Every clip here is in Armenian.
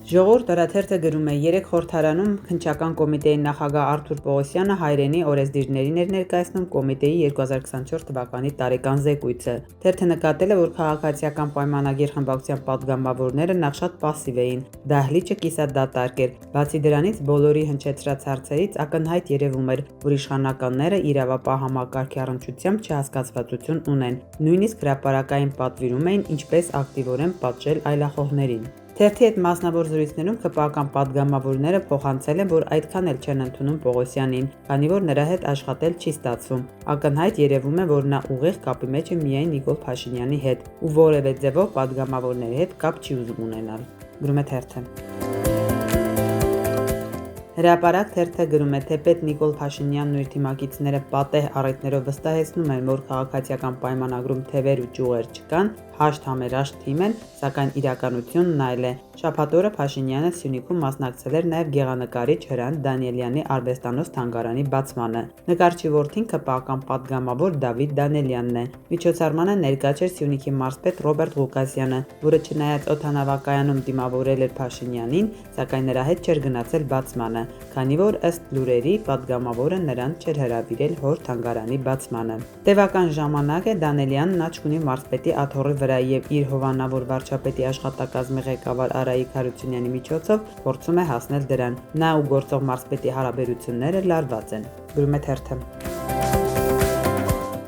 Ժողովուրդ օրաթերթը գրում է երեք խորհրդարանում քննչական կոմիտեի նախագահ Արթուր Պողոսյանը հայրենի օրենսդիրներին էր ներկայացնում կոմիտեի 2024 թվականի տարեկան զեկույցը։ Թերթը նկատել է, որ քաղաքացիական պայմանագիր խմբակցության պատգամավորները նախ շատ պասիվ էին, դահլիճը կիսադատարկ էր։ Բացի դրանից բոլորի հնչեցրած հարցերից ակնհայտ երևում էր, որ իշխանականները իրավապահ համակարգի առնչությամբ չհասկացվածություն ունեն, նույնիսկ հրապարակային պատվիրում էին ինչպես ակտիվորեն պատժել այլախոհներին։ Թերթի հետ մասնավոր զրույցներում ԿՊԱ-ական պատգամավորները փոխանցել են, որ այդքան էլ չեն ընդունում Պողոսյանին, քանի որ նրա հետ աշխատել չի ստացվում։ Ակնհայտ երևում է, որ նա ուղիղ կապի մեջ է միայն Նիկոլ Փաշինյանի հետ ու որևէ ձևով պատգամավորների հետ կապ չի ուզում ունենալ։ Գրում է թերթը։ Հրապարակ թերթը գրում է, թեպետ Նիկոլ Փաշինյանն ու իր թիմակիցները պատեհ առիթներով վստահեցնում են, որ քաղաքացիական պայմանագրում թևեր ու ճյուղեր չկան, հաշտ համերաշտ թիմ են, սակայն իրականությունն այլ է։ Շաբաթ օրը Փաշինյանը Սյունիքում մասնակցել էր նաև գեղանկարիչ Հրանտ Դանիելյանի արվեստանոց-թանգարանի բացմանը։ Նկարչի որդին ԿՊԱ-ական պատգամավոր Դավիթ Դանիելյանն է։ Միջոցառմանը ներկա չէր Սյունիքի մարզպետ Ռոբերտ Ղուկասյանը, որը չնայած օդանավակայանում դիմավորել էր Փաշինյանին, սակայն նրա հետ չէր գնացել բացմանը, քանի որ ըստ լուրերի պատգամավորը նրան չէր հրավիրել հոր թանգարանի բացմանը։ Տևական ժամանակ է Դանիելյանն աչք ունի մարզպետի աթոռի վրա եւ իր հովանավոր վարչապետի աշխատակազմի ղեկավար Արայիկ Հարությունյանի միջոցով փորձում է հասնել դրան։ Նա ու գործող մարզպետի հարաբերությունները լարված են։ Գրում է թերթը։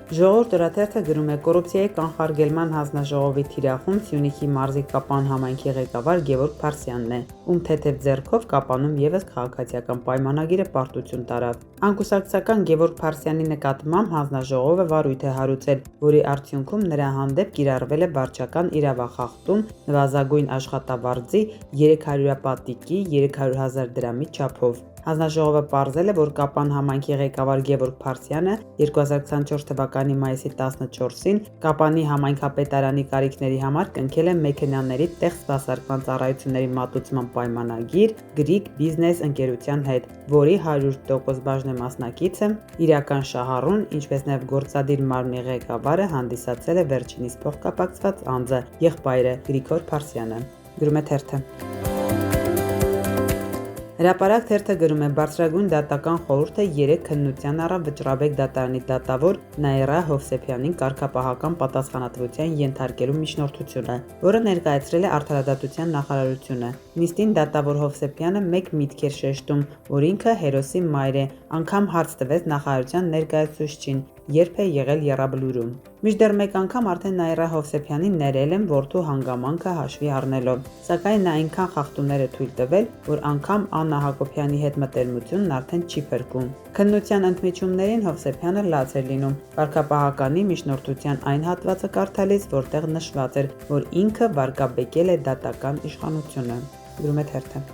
Ժողովուրդ օրաթերթը գրում է, կոռուպցիայի կանխարգելման հանձնաժողովի թիրախում Սյունիքի մարզի Կապան համայնքի ղեկավար Գևորգ Փարսյանն է, ում թեթև ձեռքով Կապանում եւս քաղաքացիական պայմանագիրը պարտություն տարավ։ Անկուսակցական Գևորգ Փարսյանի նկատմամբ հանձնաժողովը վարույթ է հարուցել, որի արդյունքում նրա հանդեպ կիրառվել է վարչական իրավախախտում նվազագույն աշխատավարձի 300-պատիկի 300,000 դրամի չափով։ Հանձնաժողովը պարզել է, որ Կապան համայնքի ղեկավար Գևորգ Փարսյանը 2024 թվականի մայիսի 14-ին Կապանի համայնքապետարանի կարիքների համար կնքել է մեքենաների տեղ սպասարկման ծառայությունների մատուցման պայմանագիր Greek Business ընկերության հետ, որի 100% բաժնեմասնակիցը իրական շահառուն, ինչպես նաև գործադիր մարմնի ղեկավարը հանդիսացել է վերջինիս փոխկապակցված անձը, եղբայրը Գրիգոր Փարսյանը։ Գրում է թերթը։ Հրապարակ թերթը գրում է, Բարձրագույն դատական խորհուրդը 3 քննության առավ Վճռաբեկ դատարանի դատավոր Նաիրա Հովսեփյանին կարգապահական պատասխանատվության ենթարկելու միջնորդությունը, որը ներկայացրել է Արդարադատության նախարարությունը։ Նիստին դատավոր Հովսեփյանը մեկ միտք էր շեշտում, որ ինքը հերոսի մայր է, անգամ հարց տվեց նախարարության ներկայացուցչին, երբ է եղել եռաբլուրում։ Մինչդեռ մեկ անգամ արդեն Նաիրա Հովսեփյանին ներել են որդու հանգամանքը հաշվի առնելով, սակայն նա այնքան խախտումներ է թույլ տվել, որ անգամ Աննա Հակոբյանի հետ մտերմությունն արդեն չի փրկում։ Քննության ընդմիջումներին Հովսեփյանը լաց էր լինում կարգապահականի միջնորդության այն հատվածը կարդալիս, որտեղ նշված էր, որ ինքը վարկաբեկել է դատական իշխանությունը։ Գրում է թերթը։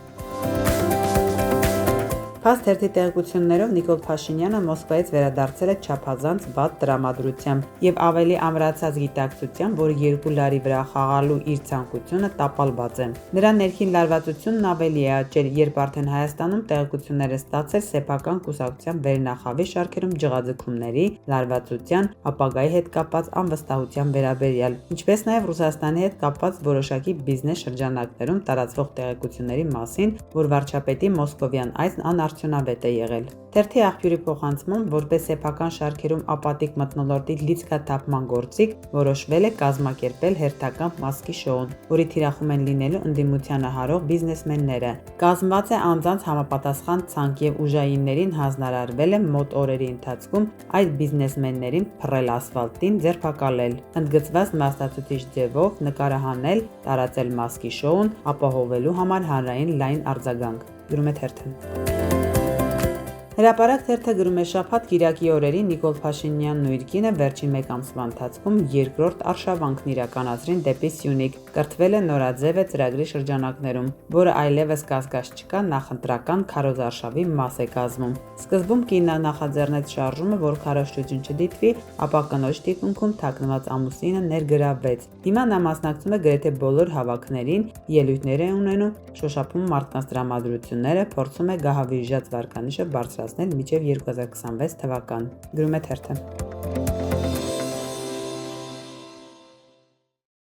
Փաստ թերթի տեղեկություններով Նիկոլ Փաշինյանը Մոսկվայից վերադարձել է չափազանց վատ տրամադրությամբ եւ ավելի ամրացած գիտակցությամբ, որ 2 լարի վրա խաղալու իր ցանկությունը տապալված է։ Նրա ներքին լարվածությունն ավելի է աճել, երբ արդեն Հայաստանում տեղեկություններ է ստացել սեփական կուսակցության վերնախավի շարքերում ջղաձգումների, լարվածության, ապագայի հետ կապված անվստահության վերաբերյալ, ինչպես նաեւ Ռուսաստանի հետ կապված որոշակի բիզնես շրջանակներում տարածվող տեղեկությունների մասին, որ վարչապետի մոսկովյան այցն անարդյունավետ է եղել։ Թերթի աղբյուրի փոխանցմամբ, որպես սեփական շարքերում ապատիկ մթնոլորտի լիցքաթափման գործիք, որոշվել է կազմակերպել հերթական մասկի շոուն, որի թիրախում են լինելու ընդդիմությանը հարող բիզնեսմենները։ Կազմված է անձանց համապատասխան ցանկ եւ ուժայիններին հանձնարարվել է մոտ օրերի ընթացքում այդ բիզնեսմեններին փռել ասֆալտին, ձերբակալել, ընդգծված մասնացուցիչ ձևով նկարահանել, տարածել մասկի շոուն, ապահովելու համար հանրային լայն արձագանք։ Գրում է թերթը։ Հրապարակ թերթը գրում է, շաբաթ կիրակի օրերին Նիկոլ Փաշինյանն ու իր կինը վերջին մեկ ամսվա ընթացքում երկրորդ արշավանքն իրականացրին դեպի Սյունիք։ Կրթվել է նորաձև է ծրագրի շրջանակներում, որը այլևս կասկած չկա նախընտրական քարոզարշավի մաս է կազմում։ Սկզբում կինը նախաձեռնեց շարժումը, որ քարոզչություն չդիտվի, ապա կնոջ թիկունքում թաքնված ամուսինը ներգրավվեց։ Հիմա նա մասնակցում է գրեթե բոլոր հավաքներին, ելույթներ է ունենում, շոշափում մարդկանց տրամադրությունները, փորձում է գահավիժած վարկանիշը բարձրացնել մինչև 2026 թվական։ Գրում է թերթը։